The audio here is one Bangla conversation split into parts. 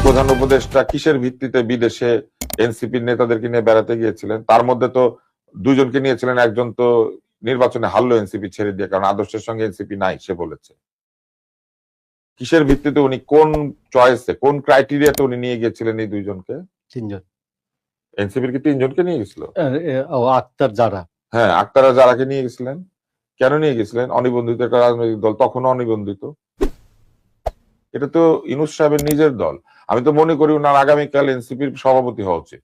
প্রধান উপদেষ্টা কিসের ভিত্তিতে বিদেশে এনসিপির নেতাদেরকে নিয়ে বেড়াতে গিয়েছিলেন? তার মধ্যে তো দুজনকে নিয়েছিলেন, একজন তো নির্বাচনে হারলো এনসিপি ছেড়ে দিয়ে, কারণ আদর্শের সঙ্গে এনসিপি নাই সে বলেছে। কিসের ভিত্তিতে উনি কোন চয়েসে কোন ক্রাইটেরিয়াতে উনি নিয়ে গিয়েছিলেন এই দুইজনকে? তিনজন। এনসিপির কি তিনজনকে নিয়ে গেছিল? আক্তার যারা, হ্যাঁ, আক্তারা যারাকে নিয়ে গেছিলেন। কেন নিয়ে গেছিলেন? অনিবন্ধিত একটা রাজনৈতিক দল, তখনও অনিবন্ধিত। এটা তো ইউনূস সাহেবের নিজের দল। আমি তো মনে করি ওনার আগামীকাল এনসিপির সভাপতি হওয়া উচিত।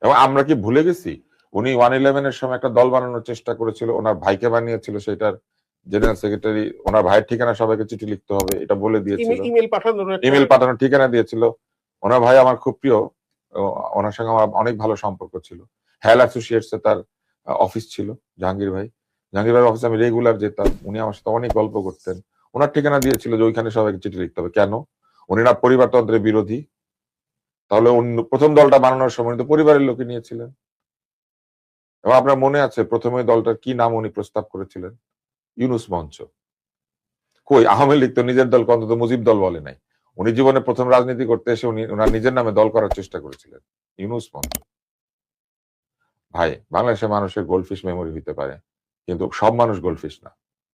এবং আমরা কি ভুলে গেছি উনি 111 এর সময় একটা দল বানানোর চেষ্টা করেছিল, ওনার ভাইকে বানিয়েছিল, সেটার জেনারেল সেক্রেটারি, ওনার ভাইয়ের ঠিকানা সবাইকে চিঠি লিখতে হবে এটা বলে দিয়েছিল, ইমেল পাঠানোর ঠিকানা দিয়েছিল। ওনার ভাই আমার খুব প্রিয়, ওনার সঙ্গে আমার অনেক ভালো সম্পর্ক ছিল। হেল অ্যাসোসিয়েটস এ তার অফিস ছিল, জাহাঙ্গীর ভাইয়ের অফিসে আমি রেগুলার যেতাম, উনি আমার সাথে অনেক গল্প করতেন। ওনার ঠিকানা দিয়েছিল যে ওইখানে সবাইকে চিঠি লিখতে হবে। কেন? উনি না পরিবারতন্ত্রের বিরোধী? তাহলে প্রথম দলটা বানানোর সময় তো পরিবারের লোকে নিয়েছিলেন। এবং আপনার মনে আছে প্রথমে দলটার কি নাম উনি প্রস্তাব করেছিলেন? ইউনূস মঞ্চ। কই, আওয়ামী লীগ তো নিজের দলকে অন্তত মুজিব দল বলে নাই। উনি জীবনে প্রথম রাজনীতি করতে এসে উনি ওনার নিজের নামে দল করার চেষ্টা করেছিলেন, ইউনূস মঞ্চ। ভাই, বাংলাদেশের মানুষের গোল্ডফিশ মেমোরি হইতে পারে, কিন্তু সব মানুষ গোল্ডফিশ না।